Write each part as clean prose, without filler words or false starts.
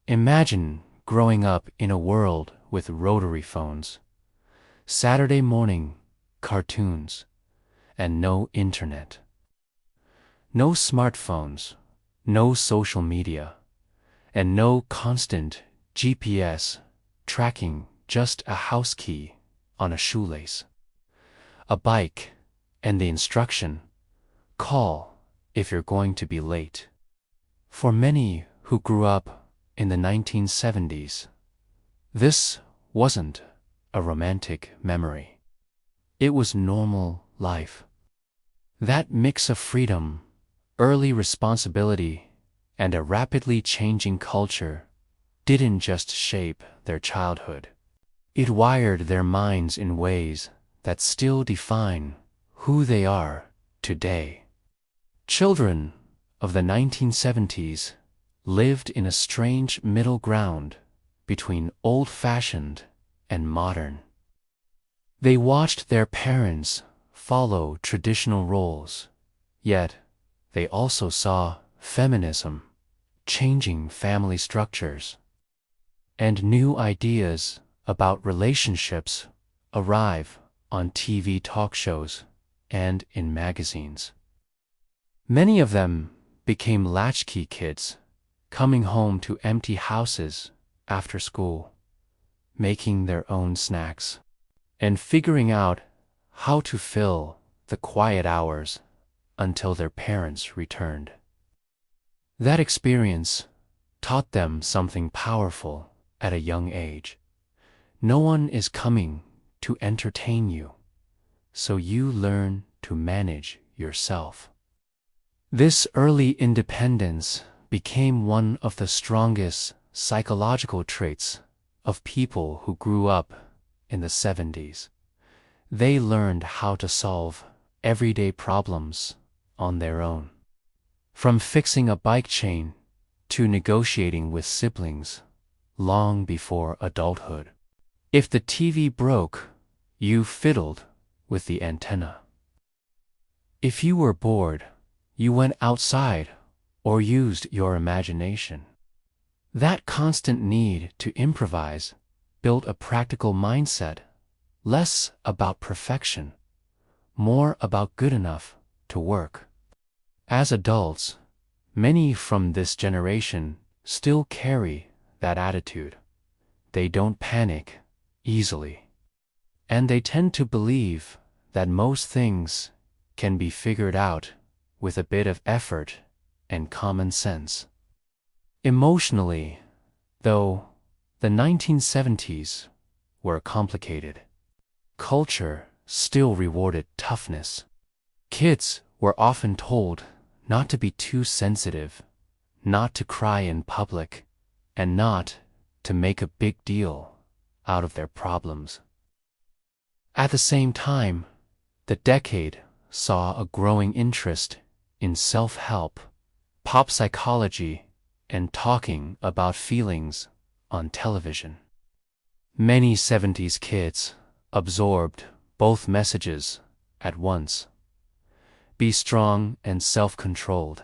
Imagine growing up in a world with rotary phones, Saturday morning cartoons, and no internet. No smartphones, no social media, and no constant GPS tracking, just a house key on a shoelace, a bike, and the instruction: call if you're going to be late. For many who grew up in the 1970s, this wasn't a romantic memory. It was normal life. That mix of freedom, early responsibility, and a rapidly changing culture didn't just shape their childhood. It wired their minds in ways that still define who they are today. Children of the 1970s lived in a strange middle ground between old-fashioned and modern. They watched their parents follow traditional roles, yet they also saw feminism changing family structures, and new ideas about relationships arrive on TV talk shows and in magazines. Many of them became latchkey kids, coming home to empty houses after school, making their own snacks, and figuring out how to fill the quiet hours until their parents returned. That experience taught them something powerful at a young age. No one is coming to entertain you, so you learn to manage yourself. This early independence became one of the strongest psychological traits of people who grew up in the 70s. They learned how to solve everyday problems on their own. From fixing a bike chain to negotiating with siblings long before adulthood. If the TV broke, you fiddled with the antenna. If you were bored, you went outside or used your imagination. That constant need to improvise built a practical mindset, less about perfection, more about good enough to work. As adults, many from this generation still carry that attitude. They don't panic easily, and they tend to believe that most things can be figured out with a bit of effort and common sense. Emotionally, though, the 1970s were complicated. Culture still rewarded toughness. Kids were often told not to be too sensitive, not to cry in public, and not to make a big deal out of their problems. At the same time, the decade saw a growing interest in self-help, pop psychology, and talking about feelings on television. Many 70s kids absorbed both messages at once. Be strong and self-controlled,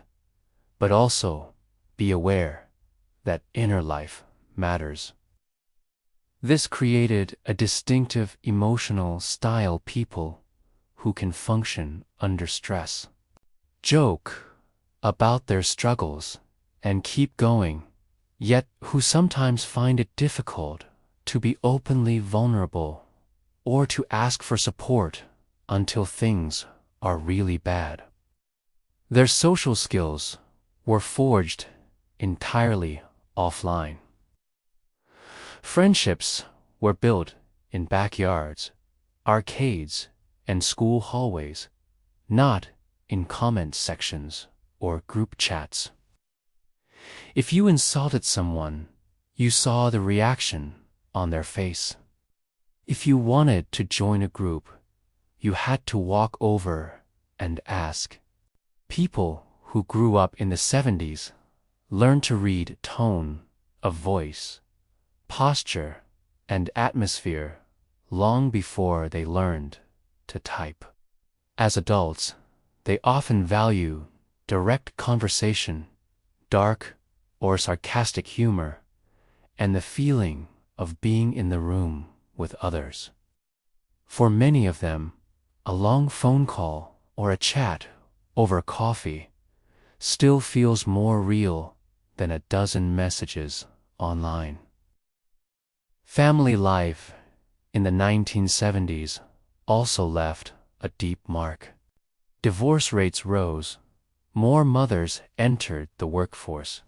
but also be aware that inner life matters. This created a distinctive emotional style: people who can function under stress, joke about their struggles, and keep going, yet who sometimes find it difficult to be openly vulnerable or to ask for support until things are really bad. Their social skills were forged entirely offline. Friendships were built in backyards, arcades, and school hallways, not in comment sections or group chats. If you insulted someone, you saw the reaction on their face. If you wanted to join a group, you had to walk over and ask. People who grew up in the 70s learned to read tone of voice, posture, and atmosphere long before they learned to type. As adults, they often value direct conversation, dark or sarcastic humor, and the feeling of being in the room with others. For many of them, a long phone call or a chat over coffee still feels more real than a dozen messages online. Family life in the 1970s also left a deep mark. Divorce rates rose, more mothers entered the workforce,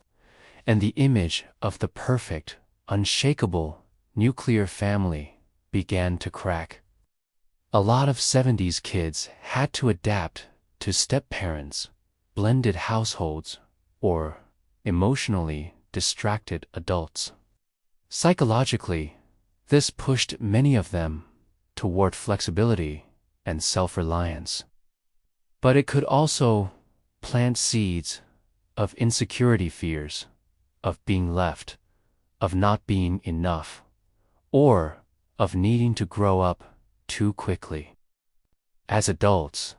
and the image of the perfect, unshakable nuclear family began to crack. A lot of 70s kids had to adapt to step-parents, blended households, or emotionally distracted adults. Psychologically, this pushed many of them toward flexibility and self-reliance. But it could also plant seeds of insecurity fears, of being left, of not being enough, or of needing to grow up too quickly. As adults,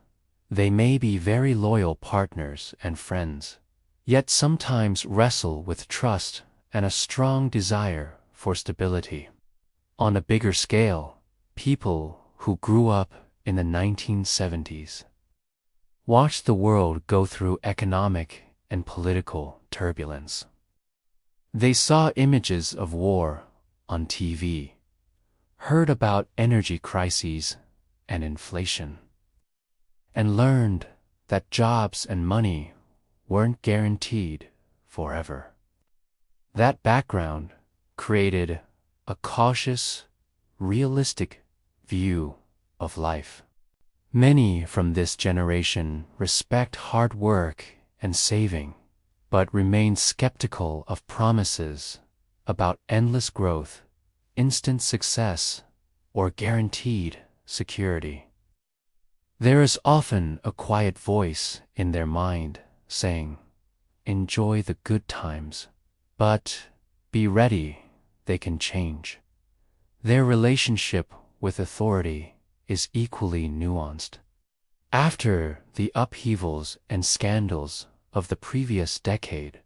they may be very loyal partners and friends, yet sometimes wrestle with trust and a strong desire for stability. On a bigger scale, people who grew up in the 1970s watched the world go through economic and political turbulence. They saw images of war on TV, heard about energy crises and inflation, and learned that jobs and money weren't guaranteed forever. That background created a cautious, realistic view of life. Many from this generation respect hard work and saving, but remain skeptical of promises about endless growth, instant success, or guaranteed security. There is often a quiet voice in their mind saying, "Enjoy the good times, but be ready, they can change." Their relationship with authority is equally nuanced. After the upheavals and scandals of the previous decade,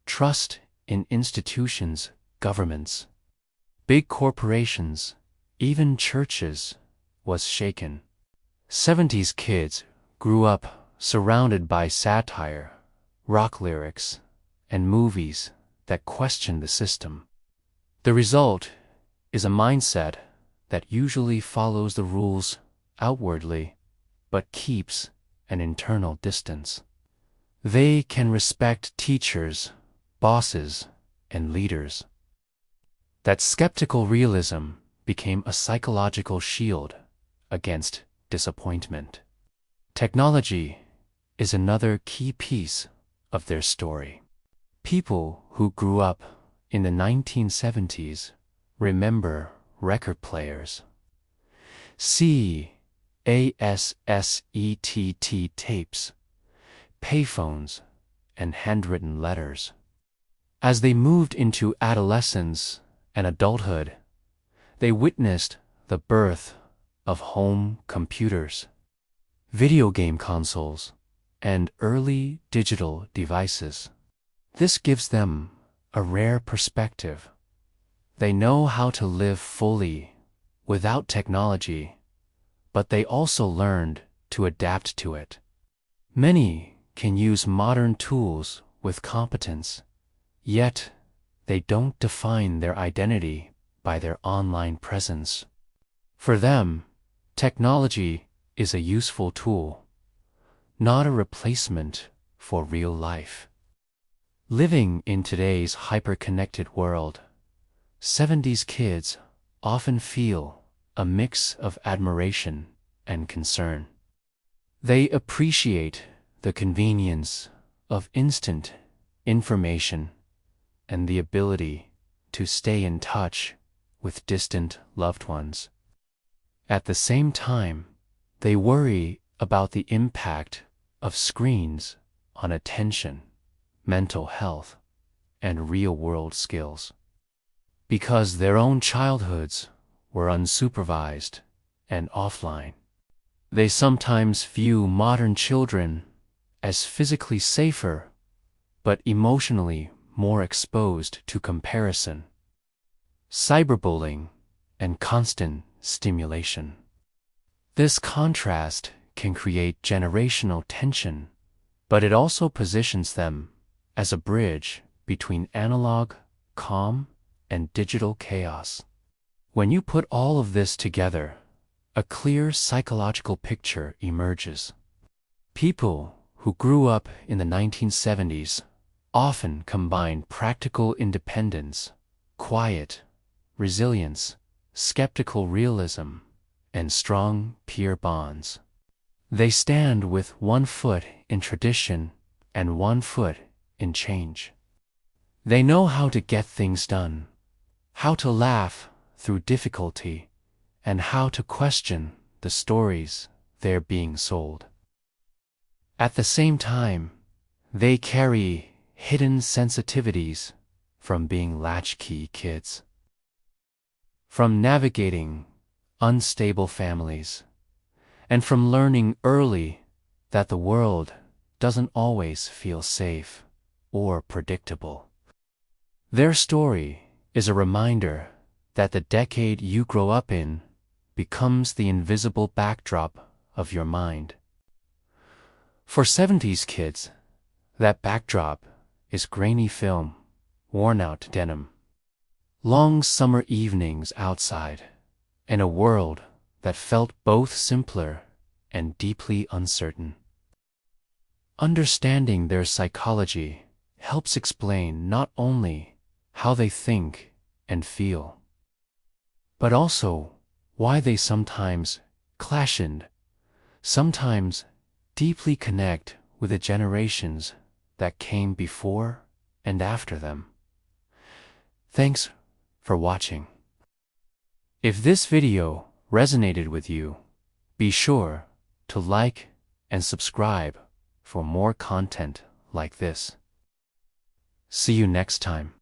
trust in institutions, governments, big corporations, even churches was shaken. 70s kids grew up surrounded by satire, rock lyrics, and movies that questioned the system. The result is a mindset that usually follows the rules outwardly, but keeps an internal distance. They can respect teachers, bosses, and leaders. That skeptical realism became a psychological shield against disappointment. Technology is another key piece of their story. People who grew up in the 1970s remember record players, CASSETT tapes, payphones, and handwritten letters. As they moved into adolescence and adulthood, they witnessed the birth of home computers, video game consoles, and early digital devices. This gives them a rare perspective. They know how to live fully without technology, but they also learned to adapt to it. Many can use modern tools with competence, yet they don't define their identity by their online presence. For them, technology is a useful tool, not a replacement for real life. Living in today's hyper-connected world, 70s kids often feel a mix of admiration and concern. They appreciate the convenience of instant information and the ability to stay in touch with distant loved ones. At the same time, they worry about the impact of screens on attention, mental health, and real-world skills. Because their own childhoods were unsupervised and offline, they sometimes view modern children as physically safer but emotionally more exposed to comparison, cyberbullying, and constant stimulation. This contrast can create generational tension, but it also positions them as a bridge between analog calm and digital chaos. When you put all of this together, a clear psychological picture emerges. People who grew up in the 1970s often combine practical independence, quiet resilience, skeptical realism, and strong peer bonds. They stand with one foot in tradition and one foot in change. They know how to get things done, how to laugh through difficulty, and how to question the stories they're being sold. At the same time, they carry hidden sensitivities from being latchkey kids. From navigating unstable families, and from learning early that the world doesn't always feel safe or predictable. Their story is a reminder that the decade you grow up in becomes the invisible backdrop of your mind. For 70s kids, that backdrop is grainy film, worn-out denim, long summer evenings outside, and a world that felt both simpler and deeply uncertain. Understanding their psychology helps explain not only how they think and feel, but also why they sometimes clash and sometimes deeply connect with the generations that came before and after them. Thanks for watching. If this video resonated with you, be sure to like and subscribe for more content like this. See you next time.